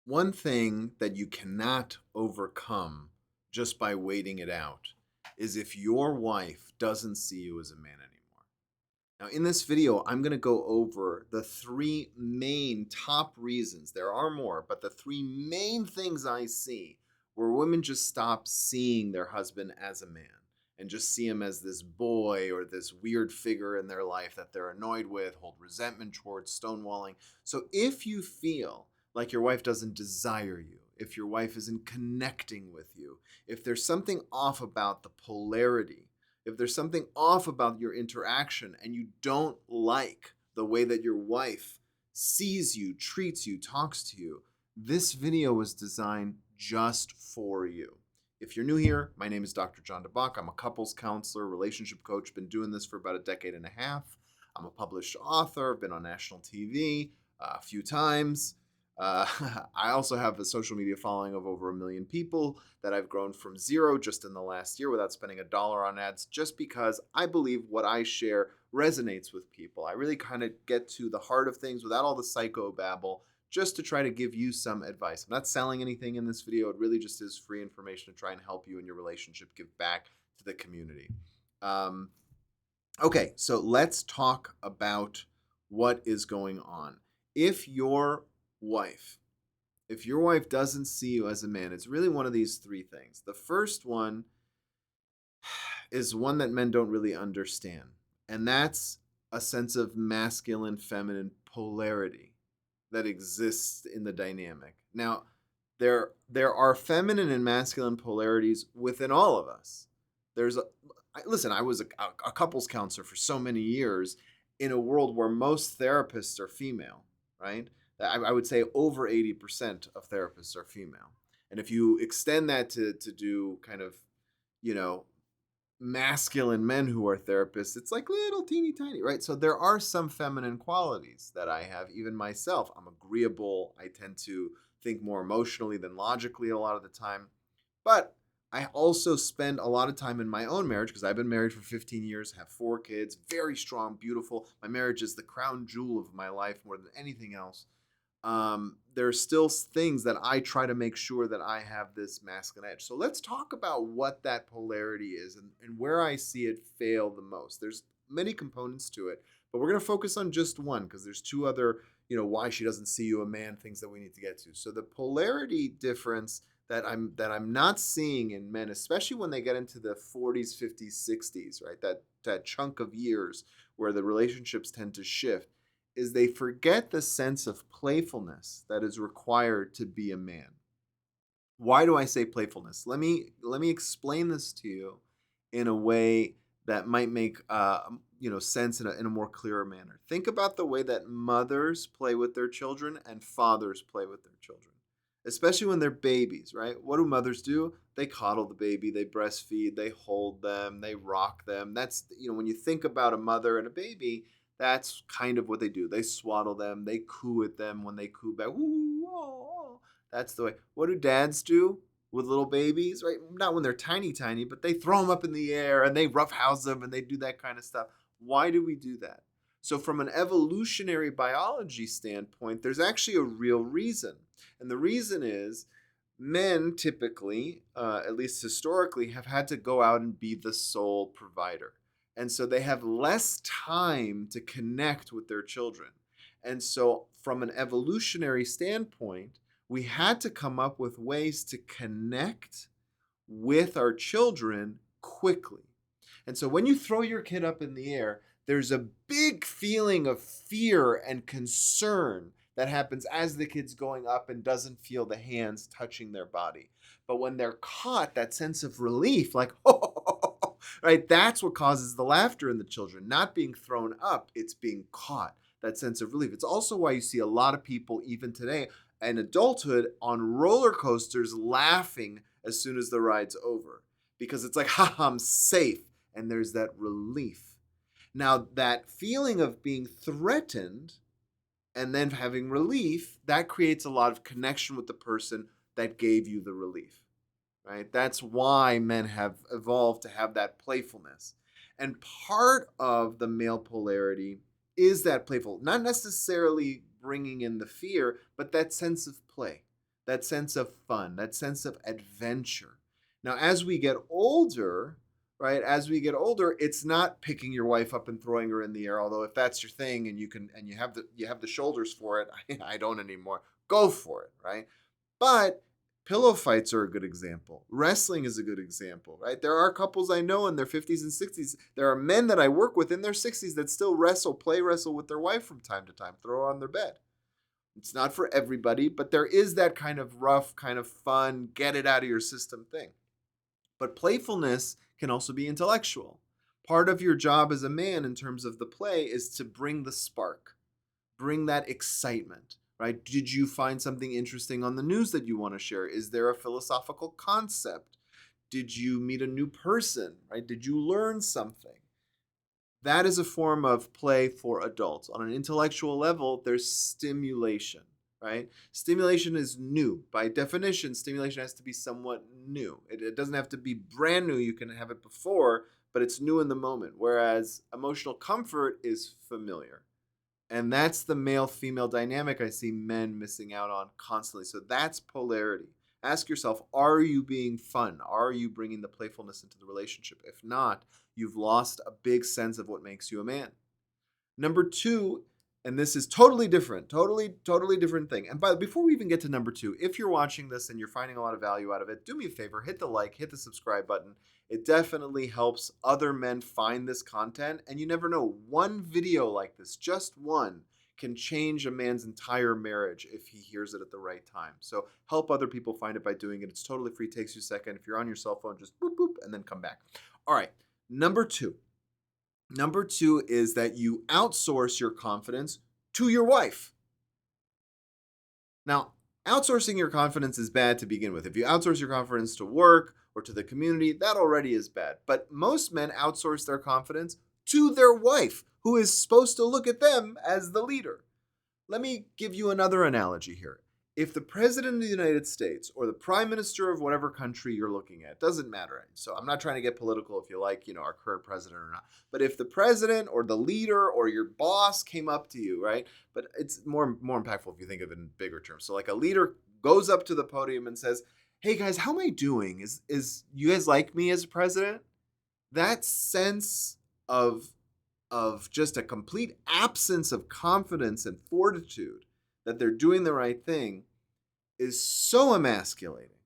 One thing that you cannot overcome just by waiting it out is if your wife doesn't see you as a man anymore. Now, in this video, I'm going to go over the three main top reasons. There are more, but the three main things I see where women just stop seeing their husband as a man and just see him as this boy or this weird figure in their life that they're annoyed with, hold resentment towards, stonewalling. So if you feel like your wife doesn't desire you, if your wife isn't connecting with you, if there's something off about the polarity, if there's something off about your interaction and you don't like the way that your wife sees you, treats you, talks to you, this video was designed just for you. If you're new here, my name is Dr. John DeBach. I'm a couples counselor, relationship coach, been doing this for about a decade and a half. I'm a published author, been on national TV a few times. Uh, I also have a social media following of over 1 million people that I've grown from zero just in the last year without spending a dollar on ads, just because I believe what I share resonates with people. I really kind of get to the heart of things without all the psychobabble, just to try to give you some advice. I'm not selling anything in this video. It really just is free information to try and help you in your relationship, give back to the community. Um, okay, so let's talk about what is going on. If your wife if your wife doesn't see you as a man, it's really one of these three things. The first one is one that men don't really understand, and that's a sense of masculine feminine polarity that exists in the dynamic. Now, there are feminine and masculine polarities within all of us. There's a listen, I was a couples counselor for so many years in a world where most therapists are female, right? I would say over 80% of therapists are female. And if you extend that to do kind of, you know, masculine men who are therapists, it's like little teeny tiny, right? So there are some feminine qualities that I have, even myself. I'm agreeable. I tend to think more emotionally than logically a lot of the time. But I also spend a lot of time in my own marriage because I've been married for 15 years, have 4 kids, very strong, beautiful. My marriage is the crown jewel of my life more than anything else. There are still things that I try to make sure that I have this masculine edge. So let's talk about what that polarity is and where I see it fail the most. There's many components to it, but we're going to focus on just one because there's two other, why she doesn't see you a man things that we need to get to. So the polarity difference that I'm not seeing in men, especially when they get into the 40s, 50s, 60s, right? That chunk of years where the relationships tend to shift is they forget the sense of playfulness that is required to be a man. Why do I say playfulness? Let me explain this to you in a way that might make sense in a more clearer manner. Think about the way that mothers play with their children and fathers play with their children, especially when they're babies, right? What do mothers do? They coddle the baby, they breastfeed, they hold them, they rock them. That's when you think about a mother and a baby, that's kind of what they do. They swaddle them, they coo at them when they coo back. Woo, oh, oh. That's the way. What do dads do with little babies, right? Not when they're tiny, tiny, but they throw them up in the air and they roughhouse them and they do that kind of stuff. Why do we do that? So, from an evolutionary biology standpoint, there's actually a real reason. And the reason is men typically, at least historically, have had to go out and be the sole provider. And so they have less time to connect with their children. And so, from an evolutionary standpoint, we had to come up with ways to connect with our children quickly. And so when you throw your kid up in the air, there's a big feeling of fear and concern that happens as the kid's going up and doesn't feel the hands touching their body. But when they're caught, that sense of relief, like, oh, right, that's what causes the laughter in the children. Not being thrown up, it's being caught, that sense of relief. It's also why you see a lot of people, even today, in adulthood, on roller coasters laughing as soon as the ride's over. Because it's like, ha, I'm safe. And there's that relief. Now, that feeling of being threatened and then having relief, that creates a lot of connection with the person that gave you the relief, right? That's why men have evolved to have that playfulness. And part of the male polarity is that playful, not necessarily bringing in the fear, but that sense of play. that sense of fun, that sense of adventure. Now, as we get older, right, as we get older, it's not picking your wife up and throwing her in the air. Although if that's your thing and you have the shoulders for it, I don't anymore. Go for it, right? But pillow fights are a good example. Wrestling is a good example, right? There are couples I know in their 50s and 60s. There are men that I work with in their 60s that still play wrestle with their wife from time to time, throw her on their bed. It's not for everybody, but there is that kind of rough, kind of fun, get it out of your system thing. But playfulness can also be intellectual. Part of your job as a man in terms of the play is to bring the spark, bring that excitement, right? Did you find something interesting on the news that you want to share? Is there a philosophical concept? Did you meet a new person, right? Did you learn something? That is a form of play for adults. On an intellectual level, there's stimulation, right? Stimulation is new. By definition, stimulation has to be somewhat new. It doesn't have to be brand new. You can have it before, but it's new in the moment. Whereas emotional comfort is familiar. And that's the male-female dynamic I see men missing out on constantly. So that's polarity. Ask yourself, are you being fun? Are you bringing the playfulness into the relationship? If not, you've lost a big sense of what makes you a man. Number two, and this is totally different, totally different thing. And before we even get to number two, if you're watching this and you're finding a lot of value out of it, do me a favor, hit the like, hit the subscribe button. It definitely helps other men find this content. And you never know, one video like this, just one, can change a man's entire marriage if he hears it at the right time. So help other people find it by doing it. It's totally free, takes you a second. If you're on your cell phone, just boop, boop, and then come back. All right, number two. Number two is that you outsource your confidence to your wife. Now, outsourcing your confidence is bad to begin with. If you outsource your confidence to work or to the community, that already is bad. But most men outsource their confidence to their wife, who is supposed to look at them as the leader. Let me give you another analogy here. If the president of the United States or the prime minister of whatever country you're looking at, doesn't matter. So I'm not trying to get political if you like, our current president or not. But if the president or the leader or your boss came up to you, right? But it's more impactful if you think of it in bigger terms. So like a leader goes up to the podium and says, "Hey guys, how am I doing? Is you guys like me as a president?" That sense of just a complete absence of confidence and fortitude that they're doing the right thing is so emasculating.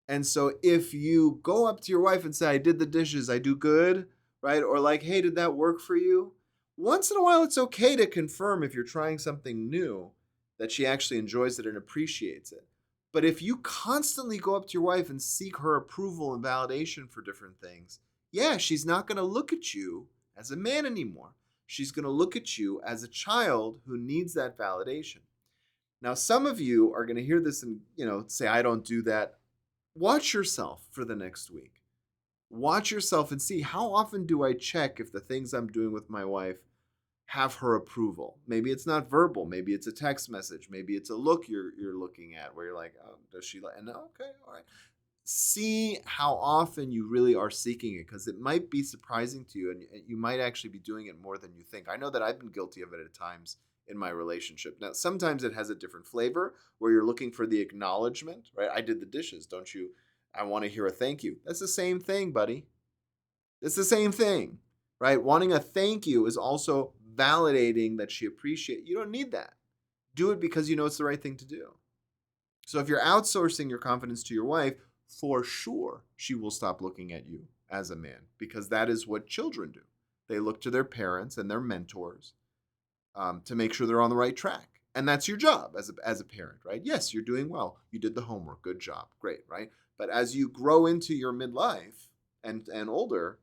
And so if you go up to your wife and say, "I did the dishes, I do good," right? Or like, "Hey, did that work for you?" Once in a while, it's okay to confirm if you're trying something new that she actually enjoys it and appreciates it. But if you constantly go up to your wife and seek her approval and validation for different things, yeah, she's not going to look at you as a man anymore. She's going to look at you as a child who needs that validation. Now, some of you are going to hear this and, say, "I don't do that." Watch yourself for the next week. Watch yourself and see, how often do I check if the things I'm doing with my wife have her approval? Maybe it's not verbal. Maybe it's a text message. Maybe it's a look you're looking at where you're like, "Oh, does she like?" And okay, all right. See how often you really are seeking it, because it might be surprising to you and you might actually be doing it more than you think. I know that I've been guilty of it at times in my relationship. Now, sometimes it has a different flavor where you're looking for the acknowledgement, right? "I did the dishes. Don't you? I want to hear a thank you." That's the same thing, buddy. It's the same thing, right? Wanting a thank you is also validating that she appreciates. You don't need that. Do it because you know it's the right thing to do. So if you're outsourcing your confidence to your wife, for sure she will stop looking at you as a man, because that is what children do. They look to their parents and their mentors to make sure they're on the right track. And that's your job as a parent, right? Yes, you're doing well. You did the homework. Good job. Great, right? But as you grow into your midlife and older,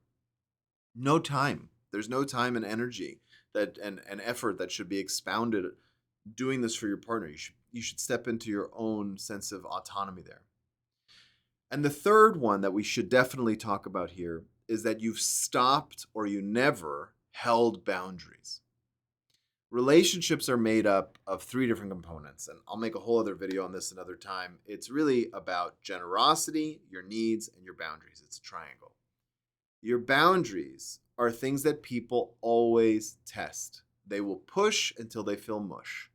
no time. There's no time and energy that and effort that should be expounded doing this for your partner. You should step into your own sense of autonomy there. And the third one that we should definitely talk about here is that you've stopped or you never held boundaries. Relationships are made up of three different components, and I'll make a whole other video on this another time. It's really about generosity, your needs, and your boundaries. It's a triangle. Your boundaries are things that people always test. They will push until they feel mush,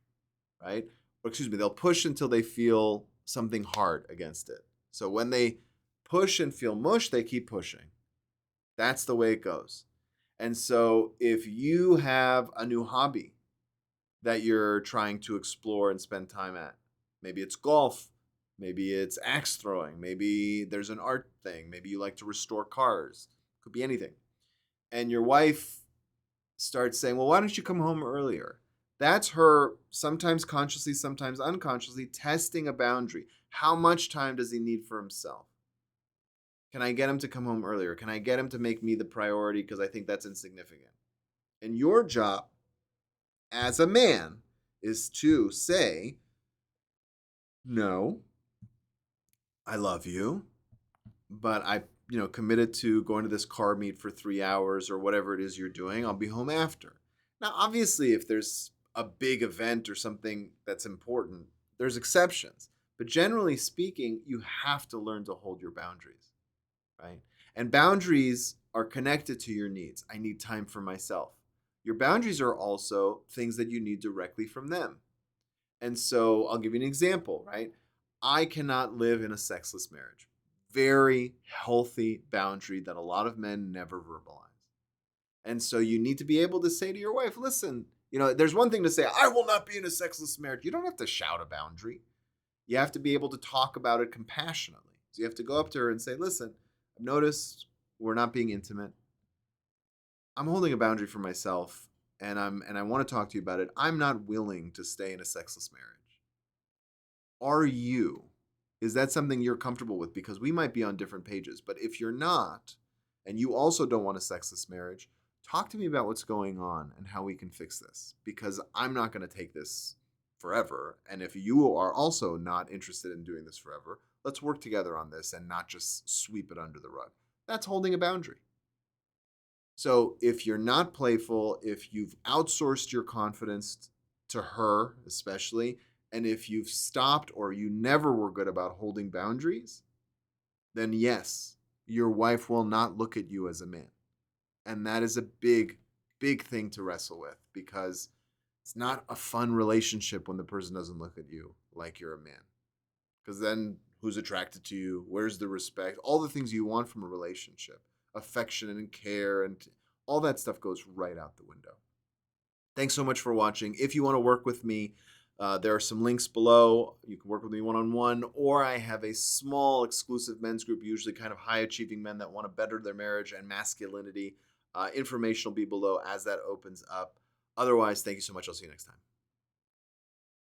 right? Or excuse me, they'll push until they feel something hard against it. So when they push and feel mush, they keep pushing. That's the way it goes. And so if you have a new hobby that you're trying to explore and spend time at, maybe it's golf, maybe it's axe throwing, maybe there's an art thing, maybe you like to restore cars, could be anything. And your wife starts saying, well, why don't you come home earlier? That's her sometimes consciously, sometimes unconsciously testing a boundary. How much time does he need for himself? Can I get him to come home earlier? Can I get him to make me the priority because I think that's insignificant? And your job as a man is to say, no, I love you, but I, committed to going to this car meet for 3 hours or whatever it is you're doing. I'll be home after. Now, obviously, if there's a big event or something that's important, there's exceptions. But generally speaking, you have to learn to hold your boundaries, right? And boundaries are connected to your needs. I need time for myself. Your boundaries are also things that you need directly from them. And so I'll give you an example, right? I cannot live in a sexless marriage. Very healthy boundary that a lot of men never verbalize. And so you need to be able to say to your wife, listen, there's one thing to say, I will not be in a sexless marriage. You don't have to shout a boundary. You have to be able to talk about it compassionately. So you have to go up to her and say, listen, I've noticed we're not being intimate. I'm holding a boundary for myself and I want to talk to you about it. I'm not willing to stay in a sexless marriage. Are you? Is that something you're comfortable with? Because we might be on different pages. But if you're not, and you also don't want a sexless marriage, talk to me about what's going on and how we can fix this. Because I'm not going to take this forever. And if you are also not interested in doing this forever, let's work together on this and not just sweep it under the rug. That's holding a boundary. So if you're not playful, if you've outsourced your confidence to her, especially, and if you've stopped or you never were good about holding boundaries, then yes, your wife will not look at you as a man. And that is a big, big thing to wrestle with because it's not a fun relationship when the person doesn't look at you like you're a man. Because then who's attracted to you? Where's the respect? All the things you want from a relationship, affection and care, and all that stuff goes right out the window. Thanks so much for watching. If you want to work with me, there are some links below. You can work with me one-on-one, or I have a small exclusive men's group, usually kind of high-achieving men that want to better their marriage and masculinity. Information will be below as that opens up. Otherwise, thank you so much. I'll see you next time.